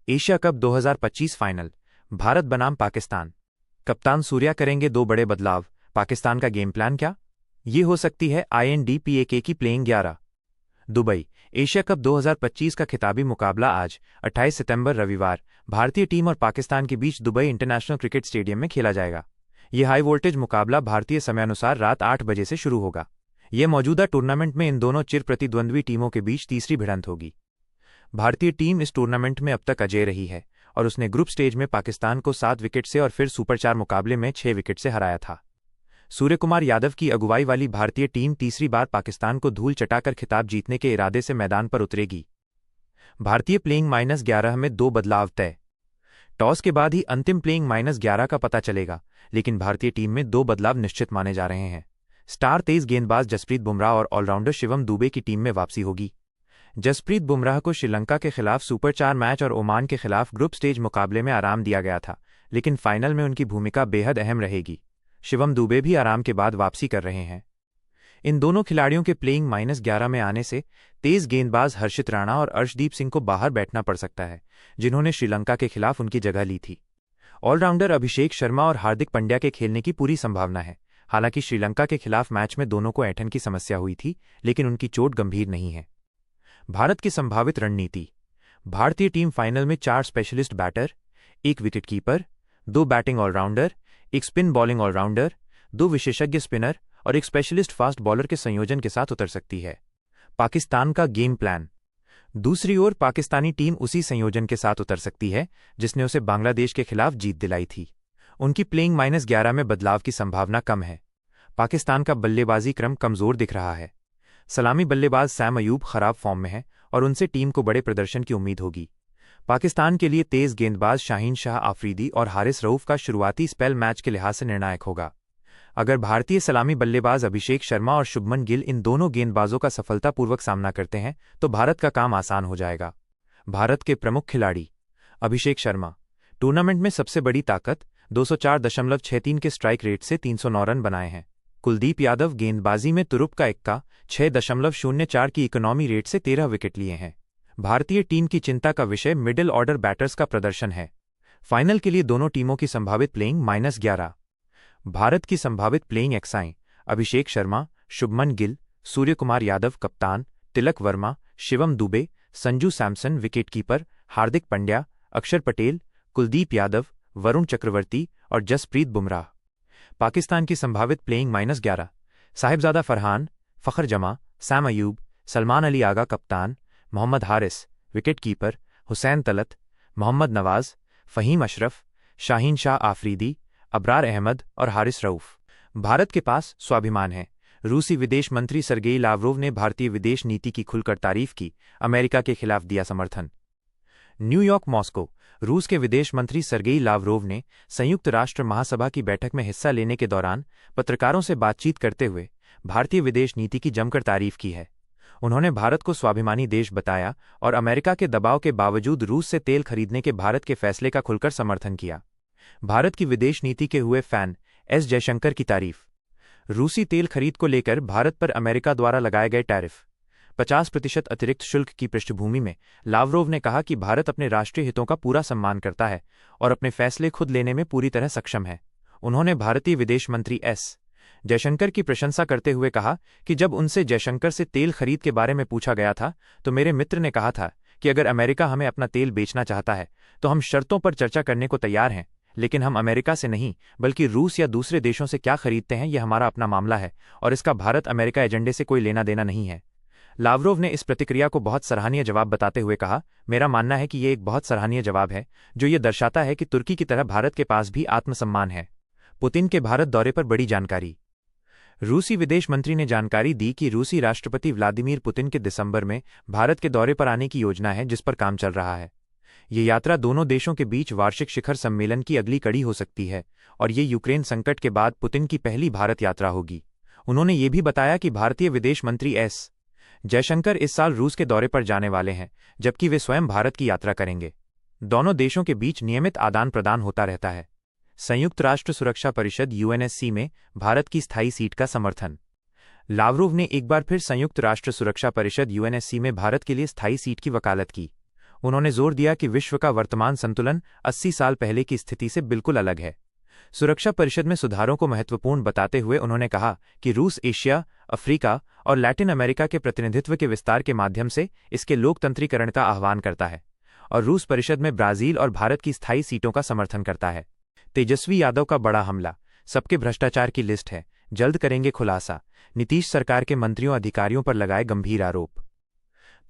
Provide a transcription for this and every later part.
Asia cup 2025 final, Bharat बनाम पाकिस्तान। कप्तान सूर्या करेंगे दो बड़े बदलाव, पाकिस्तान का गेम प्लान क्या? ये हो सकती है INDPAK की प्लेइंग 11। दुबई एशिया कप 2025 का खिताबी मुकाबला आज 28 सितंबर रविवार भारतीय टीम और पाकिस्तान के बीच दुबई इंटरनेशनल क्रिकेट स्टेडियम में खेला जाएगा। यह हाई वोल्टेज मुकाबला भारतीय समयानुसार रात 8 बजे से शुरू होगा। यह मौजूदा टूर्नामेंट में इन दोनों चिर प्रतिद्वंद्वी टीमों के बीच तीसरी भिड़ंत होगी। भारतीय टीम इस टूर्नामेंट में अब तक अजेय रही है और उसने ग्रुप स्टेज में पाकिस्तान को 7 विकेट से और फिर सुपर 4 मुकाबले में 6 विकेट से हराया था। सूर्यकुमार यादव की अगुवाई वाली भारतीय टीम तीसरी बार पाकिस्तान को धूल चटाकर खिताब जीतने के इरादे से मैदान पर उतरेगी। भारतीय प्लेइंग -11 में 2 बदलाव तय। टॉस के बाद ही अंतिम प्लेइंग -11 का पता चलेगा, लेकिन भारतीय टीम में 2 बदलाव निश्चित माने जा रहे हैं। स्टार तेज गेंदबाज जसप्रीत बुमराह और ऑलराउंडर शिवम दुबे की टीम में वापसी होगी। जसप्रीत बुमराह को श्रीलंका के खिलाफ सुपर 4 मैच और ओमान के खिलाफ ग्रुप स्टेज मुकाबले में आराम दिया गया था, लेकिन फाइनल में उनकी भूमिका बेहद अहम रहेगी। शिवम दुबे भी आराम के बाद वापसी कर रहे हैं। इन दोनों खिलाड़ियों के प्लेइंग -11 में आने से तेज गेंदबाज हर्षित राणा और अर्शदीप सिंह को बाहर बैठना पड़ सकता है, जिन्होंने श्रीलंका के खिलाफ उनकी जगह ली थी। ऑलराउंडर अभिषेक शर्मा और हार्दिक पंड्या के खेलने की पूरी संभावना है। हालांकि श्रीलंका के खिलाफ मैच में दोनों को ऐंठन की समस्या हुई थी, लेकिन उनकी चोट गंभीर नहीं है। भारत की संभावित रणनीति। भारतीय टीम फाइनल में 4 specialist batter, 1 wicketkeeper, 2 batting allrounder, 1 spin bowling allrounder, 2 विशेषज्ञ स्पिनर और 1 स्पेशलिस्ट फास्ट बॉलर के संयोजन के साथ उतर सकती है। पाकिस्तान का गेम प्लान। दूसरी ओर पाकिस्तानी टीम उसी संयोजन के साथ उतर सकती है जिसने उसे बांग्लादेश के खिलाफ जीत दिलाई थी। उनकी प्लेइंग -11 में बदलाव की संभावना कम है। पाकिस्तान का बल्लेबाजी क्रम कमजोर दिख रहा है। सलामी बल्लेबाज सैम अयूब खराब फॉर्म में है और उनसे टीम को बड़े प्रदर्शन की उम्मीद होगी। पाकिस्तान के लिए तेज गेंदबाज शाहीन शाह आफरीदी और हारिस रऊफ का शुरुआती स्पेल मैच के लिहाज से निर्णायक होगा। अगर भारतीय सलामी बल्लेबाज अभिषेक शर्मा और शुभमन गिल इन दोनों गेंदबाजों का सफलतापूर्वक सामना करते हैं तो भारत का काम आसान हो जाएगा। भारत के प्रमुख खिलाड़ी। अभिषेक शर्मा टूर्नामेंट में सबसे बड़ी ताकत, 204.63 के स्ट्राइक रेट से 309 रन बनाए हैं। कुलदीप यादव गेंदबाजी में तुरुप का इक्का, 6.04 की इकोनॉमी रेट से 13 विकेट लिए हैं। भारतीय टीम की चिंता का विषय मिडिल ऑर्डर बैटर्स का प्रदर्शन है। फाइनल के लिए दोनों टीमों की संभावित प्लेइंग -11। भारत की संभावित प्लेइंग एक्साई। अभिषेक शर्मा, शुभमन गिल, सूर्यकुमार यादव कप्तान, तिलक वर्मा, शिवम दुबे, संजू सैमसन विकेटकीपर, हार्दिक पंड्या, अक्षर पटेल, कुलदीप यादव, वरुण चक्रवर्ती और जसप्रीत बुमराह। पाकिस्तान की संभावित प्लेइंग -11। साहिबजादा फरहान, फखर जमा, सैम अयूब, सलमान अली आगा कप्तान, मोहम्मद हारिस विकेटकीपर, हुसैन तलत, मोहम्मद नवाज, फ़हीम अशरफ, शाहीन शाह आफरीदी, अबरार अहमद और हारिस रऊफ। भारत के पास स्वाभिमान है। रूसी विदेश मंत्री सरगेई लावरोव ने भारतीय विदेश नीति की खुलकर तारीफ की, अमेरिका के खिलाफ दिया समर्थन। New York Moscow. रूस के विदेश मंत्री सरगेई लावरोव ने संयुक्त राष्ट्र महासभा की बैठक में हिस्सा लेने के दौरान पत्रकारों से बातचीत करते हुए भारतीय विदेश नीति की जमकर तारीफ की है। उन्होंने भारत को स्वाभिमानी देश बताया और अमेरिका के दबाव के बावजूद रूस से तेल खरीदने के भारत के फैसले का खुलकर समर्थन किया। भारत की विदेश नीति के हुए फैन एस जयशंकर की तारीफ। रूसी तेल खरीद को लेकर भारत पर अमेरिका द्वारा लगाए गए टैरिफ 50% अतिरिक्त शुल्क की पृष्ठभूमि में लावरोव ने कहा कि भारत अपने राष्ट्रीय हितों का पूरा सम्मान करता है और अपने फैसले खुद लेने में पूरी तरह सक्षम है। उन्होंने भारतीय विदेश मंत्री एस जयशंकर की प्रशंसा करते हुए कहा कि जब उनसे जयशंकर से तेल खरीद के बारे में पूछा गया था तो मेरे मित्र ने कहा था कि अगर अमेरिका हमें अपना तेल बेचना चाहता है तो हम शर्तों पर चर्चा करने को तैयार हैं, लेकिन हम अमेरिका से नहीं बल्कि रूस या दूसरे देशों से क्या खरीदते हैं यह हमारा अपना मामला है और इसका भारत अमेरिका एजेंडे से कोई लेना देना नहीं है। लावरोव ने इस प्रतिक्रिया को बहुत सराहनीय जवाब बताते हुए कहा, मेरा मानना है कि यह एक बहुत सराहनीय जवाब है जो ये दर्शाता है कि तुर्की की तरह भारत के पास भी आत्मसम्मान है। पुतिन के भारत दौरे पर बड़ी जानकारी। रूसी विदेश मंत्री ने जानकारी दी कि रूसी राष्ट्रपति व्लादिमीर पुतिन के दिसंबर में भारत के दौरे पर आने की योजना है जिस पर काम चल रहा है। ये यात्रा दोनों देशों के बीच वार्षिक शिखर सम्मेलन की अगली कड़ी हो सकती है और ये यूक्रेन संकट के बाद पुतिन की पहली भारत यात्रा होगी। उन्होंने ये भी बताया कि भारतीय विदेश मंत्री एस जयशंकर इस साल रूस के दौरे पर जाने वाले हैं, जबकि वे स्वयं भारत की यात्रा करेंगे। दोनों देशों के बीच नियमित आदान प्रदान होता रहता है। संयुक्त राष्ट्र सुरक्षा परिषद UNSC में भारत की स्थायी सीट का समर्थन। लावरोव ने एक बार फिर संयुक्त राष्ट्र सुरक्षा परिषद UNSC में भारत के लिए स्थायी सीट की वकालत की। उन्होंने जोर दिया कि विश्व का वर्तमान संतुलन 80 साल पहले की स्थिति से बिल्कुल अलग है। सुरक्षा परिषद में सुधारों को महत्वपूर्ण बताते हुए उन्होंने कहा कि रूस एशिया, अफ्रीका और लैटिन अमेरिका के प्रतिनिधित्व के विस्तार के माध्यम से इसके लोकतंत्रीकरण का आह्वान करता है और रूस परिषद में ब्राजील और भारत की स्थायी सीटों का समर्थन करता है। तेजस्वी यादव का बड़ा हमला, सबके भ्रष्टाचार की लिस्ट है, जल्द करेंगे खुलासा, नीतीश सरकार के मंत्रियों अधिकारियों पर लगाए गंभीर आरोप।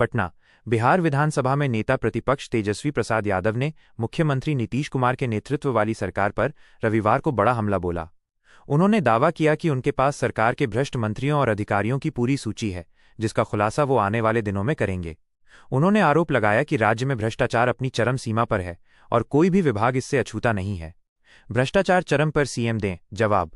पटना, बिहार विधानसभा में नेता प्रतिपक्ष तेजस्वी प्रसाद यादव ने मुख्यमंत्री नीतीश कुमार के नेतृत्व वाली सरकार पर रविवार को बड़ा हमला बोला। उन्होंने दावा किया कि उनके पास सरकार के भ्रष्ट मंत्रियों और अधिकारियों की पूरी सूची है, जिसका खुलासा वो आने वाले दिनों में करेंगे। उन्होंने आरोप लगाया कि राज्य में भ्रष्टाचार अपनी चरम सीमा पर है और कोई भी विभाग इससे अछूता नहीं है। भ्रष्टाचार चरम पर, सीएम दें जवाब।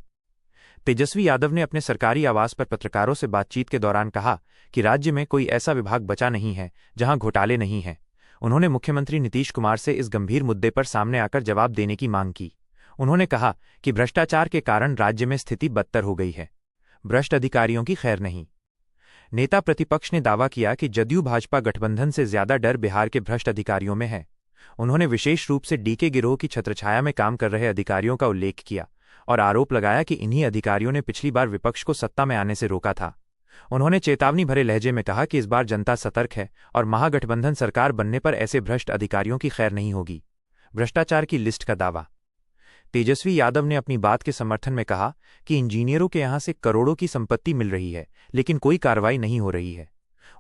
तेजस्वी यादव ने अपने सरकारी आवास पर पत्रकारों से बातचीत के दौरान कहा कि राज्य में कोई ऐसा विभाग बचा नहीं है जहां घोटाले नहीं हैं। उन्होंने मुख्यमंत्री नीतीश कुमार से इस गंभीर मुद्दे पर सामने आकर जवाब देने की मांग की। उन्होंने कहा कि भ्रष्टाचार के कारण राज्य में स्थिति बदतर हो गई है, भ्रष्ट अधिकारियों की खैर नहीं। नेता प्रतिपक्ष ने दावा किया कि जदयू भाजपा गठबंधन से ज्यादा डर बिहार के भ्रष्ट अधिकारियों में है। उन्होंने विशेष रूप से डीके गिरोह की छत्रछाया में काम कर रहे अधिकारियों का उल्लेख किया और आरोप लगाया कि इन्हीं अधिकारियों ने पिछली बार विपक्ष को सत्ता में आने से रोका था। उन्होंने चेतावनी भरे लहजे में कहा कि इस बार जनता सतर्क है और महागठबंधन सरकार बनने पर ऐसे भ्रष्ट अधिकारियों की खैर नहीं होगी। भ्रष्टाचार की लिस्ट का दावा। तेजस्वी यादव ने अपनी बात के समर्थन में कहा कि इंजीनियरों के यहां से करोड़ों की संपत्ति मिल रही है, लेकिन कोई कार्रवाई नहीं हो रही है।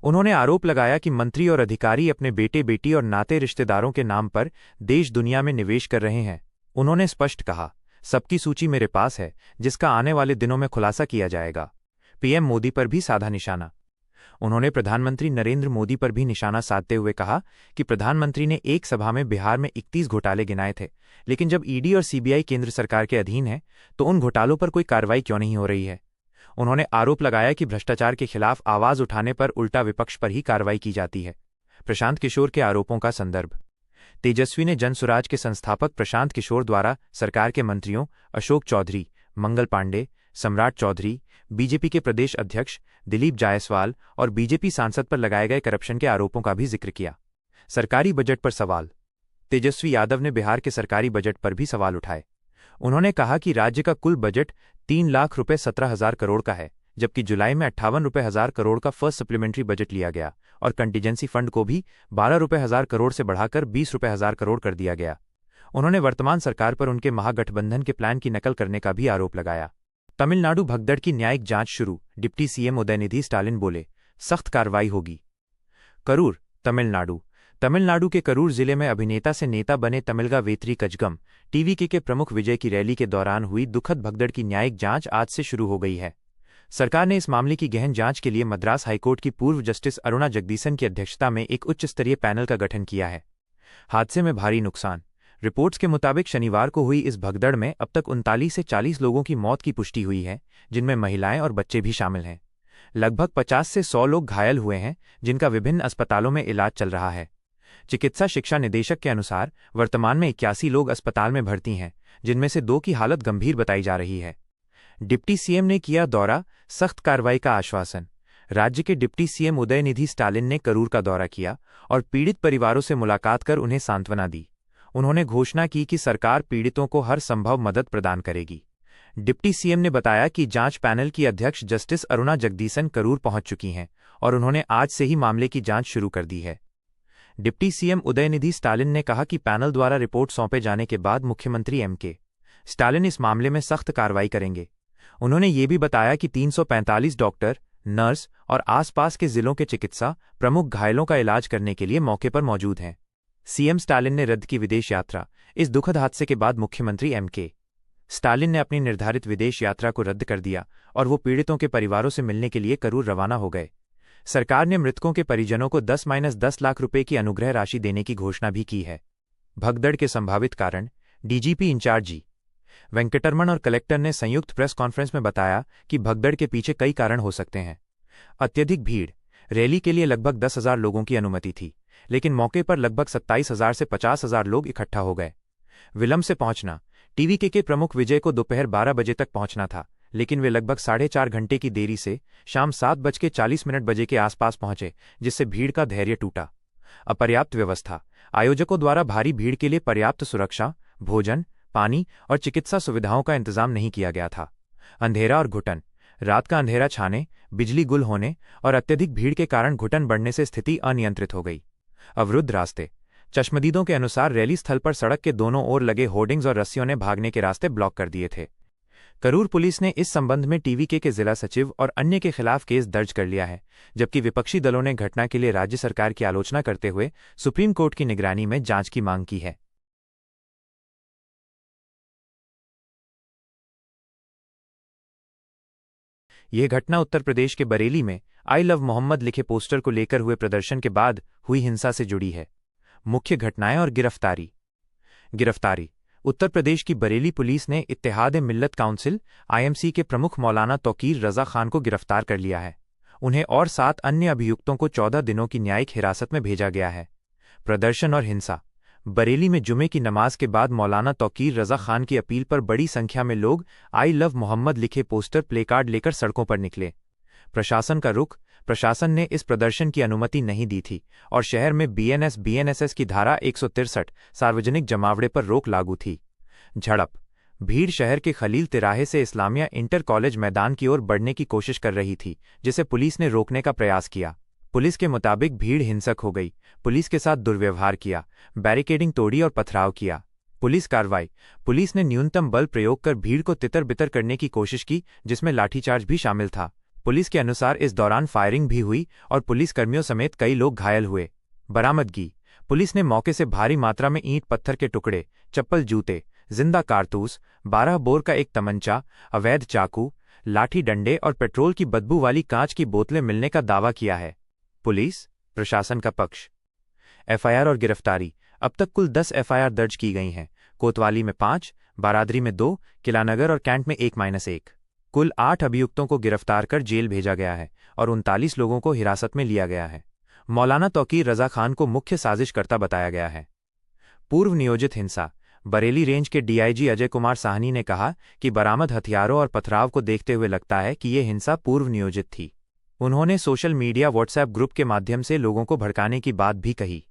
उन्होंने आरोप लगाया कि मंत्री और अधिकारी अपने बेटे बेटी और नाते रिश्तेदारों के नाम पर देश दुनिया में निवेश कर रहे हैं। उन्होंने स्पष्ट कहा, सबकी सूची मेरे पास है, जिसका आने वाले दिनों में खुलासा किया जाएगा। पीएम मोदी पर भी साधा निशाना। उन्होंने प्रधानमंत्री नरेंद्र मोदी पर भी निशाना साधते हुए कहा कि प्रधानमंत्री ने एक सभा में बिहार में 31 घोटाले गिनाए थे, लेकिन जब ईडी और सीबीआई केंद्र सरकार के अधीन है तो उन घोटालों पर कोई कार्रवाई क्यों नहीं हो रही है। उन्होंने आरोप लगाया कि भ्रष्टाचार के खिलाफ आवाज उठाने पर उल्टा विपक्ष पर ही कार्रवाई की जाती है। प्रशांत किशोर के आरोपों का संदर्भ। तेजस्वी ने जनसुराज के संस्थापक प्रशांत किशोर द्वारा सरकार के मंत्रियों अशोक चौधरी, मंगल पांडे, सम्राट चौधरी, बीजेपी के प्रदेश अध्यक्ष दिलीप जायसवाल और बीजेपी सांसद पर लगाए गए करप्शन के आरोपों का भी जिक्र किया। सरकारी बजट पर सवाल। तेजस्वी यादव ने बिहार के सरकारी बजट पर भी सवाल उठाए। उन्होंने कहा कि राज्य का कुल बजट 3,17,000 करोड़ का है, जबकि जुलाई में 58,000 करोड़ का फर्स्ट सप्लीमेंट्री बजट लिया गया और कंटीजेंसी फंड को भी 12,000 करोड़ से बढ़ाकर 20,000 करोड़ कर दिया गया। उन्होंने वर्तमान सरकार पर उनके महागठबंधन के प्लान की नकल करने का भी आरोप लगाया। तमिलनाडु भगदड़ की न्यायिक जांच शुरू, डिप्टी सीएम उदयनिधि स्टालिन बोले, सख्त कार्रवाई होगी। करूर, तमिलनाडु। तमिलनाडु के करूर जिले में अभिनेता से नेता बने तमिलगा वेत्री कजगम टीवीके के प्रमुख विजय की रैली के दौरान हुई दुखद भगदड़ की न्यायिक जांच आज से शुरू हो गई है। सरकार ने इस मामले की गहन जांच के लिए मद्रास हाईकोर्ट की पूर्व जस्टिस अरुणा जगदीसन की अध्यक्षता में एक उच्च स्तरीय पैनल का गठन किया है। हादसे में भारी नुकसान। रिपोर्ट्स के मुताबिक शनिवार को हुई इस भगदड़ में अब तक 39 से 40 लोगों की मौत की पुष्टि हुई है, जिनमें महिलाएं और बच्चे भी शामिल हैं। लगभग 50 से 100 लोग घायल हुए हैं, जिनका विभिन्न अस्पतालों में इलाज चल रहा है। चिकित्सा शिक्षा निदेशक के अनुसार वर्तमान में 81 लोग अस्पताल में भर्ती हैं, जिनमें से 2 की हालत गंभीर बताई जा रही है। डिप्टी सीएम ने किया दौरा, सख्त कार्रवाई का आश्वासन। राज्य के डिप्टी सीएम उदयनिधि स्टालिन ने करूर का दौरा किया और पीड़ित परिवारों से मुलाकात कर उन्हें सांत्वना दी। उन्होंने घोषणा की कि सरकार पीड़ितों को हर संभव मदद प्रदान करेगी। डिप्टी सीएम ने बताया कि जांच पैनल की अध्यक्ष जस्टिस अरुणा जगदीसन करूर पहुंच चुकी हैं और उन्होंने आज से ही मामले की जांच शुरू कर दी है। डिप्टी सीएम उदयनिधि स्टालिन ने कहा कि पैनल द्वारा रिपोर्ट सौंपे जाने के बाद मुख्यमंत्री एम.के. स्टालिन इस मामले में सख्त कार्रवाई करेंगे। उन्होंने ये भी बताया कि 345 डॉक्टर, नर्स और आसपास के जिलों के चिकित्सा प्रमुख घायलों का इलाज करने के लिए मौके पर मौजूद हैं। सीएम स्टालिन ने रद्द की विदेश यात्रा। इस दुखद हादसे के बाद मुख्यमंत्री एम.के. स्टालिन ने अपनी निर्धारित विदेश यात्रा को रद्द कर दिया और वो पीड़ितों के परिवारों से मिलने के लिए करूर रवाना हो गए। सरकार ने मृतकों के परिजनों को 10-10 लाख रुपए की अनुग्रह राशि देने की घोषणा भी की है। भगदड़ के संभावित कारण। डीजीपी इंचार्ज जी. वेंकटरमण और कलेक्टर ने संयुक्त प्रेस कॉन्फ्रेंस में बताया कि भगदड़ के पीछे कई कारण हो सकते हैं। अत्यधिक भीड़। रैली के लिए लगभग 10,000 लोगों की अनुमति थी, लेकिन मौके पर लगभग 27,000 से 50,000 लोग इकट्ठा हो गए। विलंब से पहुंचना। टीवीके के प्रमुख विजय को दोपहर 12 बजे तक पहुंचना था, लेकिन वे लगभग 4.5 घंटे की देरी से शाम 7:40 बजे के आसपास पहुंचे, जिससे भीड़ का धैर्य टूटा। अपर्याप्त व्यवस्था। आयोजकों द्वारा भारी भीड़ के लिए पर्याप्त सुरक्षा, भोजन, पानी और चिकित्सा सुविधाओं का इंतजाम नहीं किया गया था। अंधेरा और घुटन। रात का अंधेरा छाने, बिजली गुल होने और अत्यधिक भीड़ के कारण घुटन बढ़ने से स्थिति अनियंत्रित हो गई। अवरुद्ध रास्ते। चश्मदीदों के अनुसार रैली स्थल पर सड़क के दोनों ओर लगे होर्डिंग्स और रस्सियों ने भागने के रास्ते ब्लॉक कर दिए थे। करूर पुलिस ने इस संबंध में टीवीके के जिला सचिव और अन्य के खिलाफ केस दर्ज कर लिया है, जबकि विपक्षी दलों ने घटना के लिए राज्य सरकार की आलोचना करते हुए सुप्रीम कोर्ट की निगरानी में जांच की मांग की है। यह घटना उत्तर प्रदेश के बरेली में आई लव मोहम्मद लिखे पोस्टर को लेकर हुए प्रदर्शन के बाद हुई हिंसा से जुड़ी है। मुख्य घटनाएं और गिरफ्तारी। उत्तर प्रदेश की बरेली पुलिस ने इत्तेहाद-ए-मिल्लत काउंसिल (आईएमसी) के प्रमुख मौलाना तौकीर रजा खान को गिरफ्तार कर लिया है। उन्हें और 7 अन्य अभियुक्तों को 14 दिनों की न्यायिक हिरासत में भेजा गया है। प्रदर्शन और हिंसा। बरेली में जुमे की नमाज के बाद मौलाना तौकीर रजा खान की अपील पर बड़ी संख्या में लोग आई लव मोहम्मद लिखे पोस्टर प्लेकार्ड लेकर सड़कों पर निकले। प्रशासन का रुख। प्रशासन ने इस प्रदर्शन की अनुमति नहीं दी थी और शहर में बीएनएस-बीएनएसएस की धारा 163 सार्वजनिक जमावड़े पर रोक लागू थी। झड़प। भीड़ शहर के खलील तिराहे से इस्लामिया इंटर कॉलेज मैदान की ओर बढ़ने की कोशिश कर रही थी, जिसे पुलिस ने रोकने का प्रयास किया। पुलिस के मुताबिक भीड़ हिंसक हो गई। पुलिस के साथ दुर्व्यवहार किया, बैरिकेडिंग तोड़ी और पथराव किया। पुलिस कार्रवाई। पुलिस ने न्यूनतम बल प्रयोग कर भीड़ को तितर-बितर करने की कोशिश की, जिसमें लाठीचार्ज भी शामिल था। पुलिस के अनुसार इस दौरान फायरिंग भी हुई और पुलिसकर्मियों समेत कई लोग घायल हुए। बरामदगी। पुलिस ने मौके से भारी मात्रा में ईंट पत्थर के टुकड़े, चप्पल जूते, जिंदा कारतूस, 12 बोर का एक तमंचा, अवैध चाकू, लाठी डंडे और पेट्रोल की बदबू वाली कांच की बोतलें मिलने का दावा किया है। पुलिस प्रशासन का पक्ष। एफआईआर और गिरफ्तारी। अब तक कुल 10 एफआईआर दर्ज की गई हैं। कोतवाली में 5, बारादरी में 2, किलानगर और कैंट में 1-1। कुल 8 अभियुक्तों को गिरफ्तार कर जेल भेजा गया है और 39 लोगों को हिरासत में लिया गया है। मौलाना तौकीर रजा खान को मुख्य साजिशकर्ता बताया गया है। पूर्व नियोजित हिंसा। बरेली रेंज के डीआईजी अजय कुमार साहनी ने कहा कि बरामद हथियारों और पथराव को देखते हुए लगता है कि ये हिंसा पूर्व नियोजित थी। उन्होंने सोशल मीडिया व्हाट्सएप ग्रुप के माध्यम से लोगों को भड़काने की बात भी कही।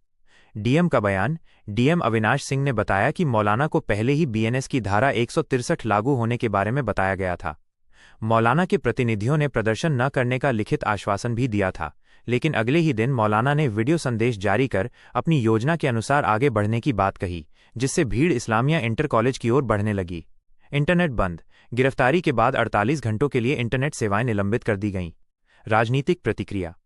डीएम का बयान। डीएम अविनाश सिंह ने बताया कि मौलाना को पहले ही बीएनएस की धारा 163 लागू होने के बारे में बताया गया था। मौलाना के प्रतिनिधियों ने प्रदर्शन न करने का लिखित आश्वासन भी दिया था, लेकिन अगले ही दिन मौलाना ने वीडियो संदेश जारी कर अपनी योजना के अनुसार आगे बढ़ने की बात कही, जिससे भीड़ इस्लामिया इंटर कॉलेज की ओर बढ़ने लगी। इंटरनेट बंद। गिरफ्तारी के बाद 48 घंटों के लिए इंटरनेट सेवाएं निलंबित कर दी गईं। राजनीतिक प्रतिक्रिया।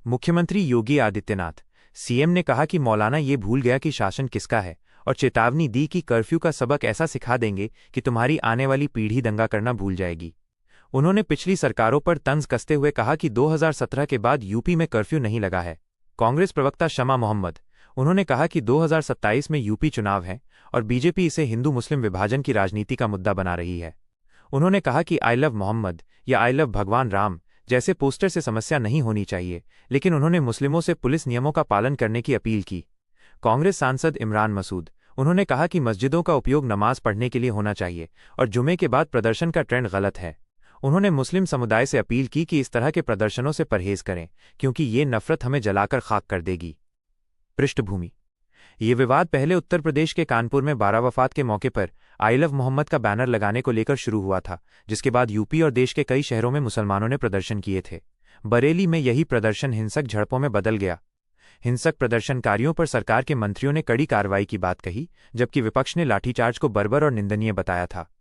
मुख्यमंत्री योगी आदित्यनाथ सीएम ने कहा कि मौलाना ये भूल गया कि शासन किसका है और चेतावनी दी कि कर्फ्यू का सबक ऐसा सिखा देंगे कि तुम्हारी आने वाली पीढ़ी दंगा करना भूल जाएगी। उन्होंने पिछली सरकारों पर तंज कसते हुए कहा कि 2017 के बाद यूपी में कर्फ्यू नहीं लगा है। कांग्रेस प्रवक्ता शमा मोहम्मद। उन्होंने कहा कि 2027 में यूपी चुनाव है और बीजेपी इसे हिंदू मुस्लिम विभाजन की राजनीति का मुद्दा बना रही है। उन्होंने कहा कि आई लव मोहम्मद या आई लव भगवान राम जैसे पोस्टर से समस्या नहीं होनी चाहिए, लेकिन उन्होंने मुस्लिमों से पुलिस नियमों का पालन करने की अपील की। कांग्रेस सांसद इमरान मसूद। उन्होंने कहा कि मस्जिदों का उपयोग नमाज पढ़ने के लिए होना चाहिए और जुमे के बाद प्रदर्शन का ट्रेंड गलत है। उन्होंने मुस्लिम समुदाय से अपील की कि इस तरह के प्रदर्शनों से परहेज करें, क्योंकि ये नफरत हमें जलाकर खाक कर देगी। पृष्ठभूमि। ये विवाद पहले उत्तर प्रदेश के कानपुर में बारावफात के मौके पर आई लव मोहम्मद का बैनर लगाने को लेकर शुरू हुआ था, जिसके बाद यूपी और देश के कई शहरों में मुसलमानों ने प्रदर्शन किए थे। बरेली में यही प्रदर्शन हिंसक झड़पों में बदल गया। हिंसक प्रदर्शनकारियों पर सरकार के मंत्रियों ने कड़ी कार्रवाई की बात कही, जबकि विपक्ष ने लाठीचार्ज को बर्बर और निंदनीय बताया था।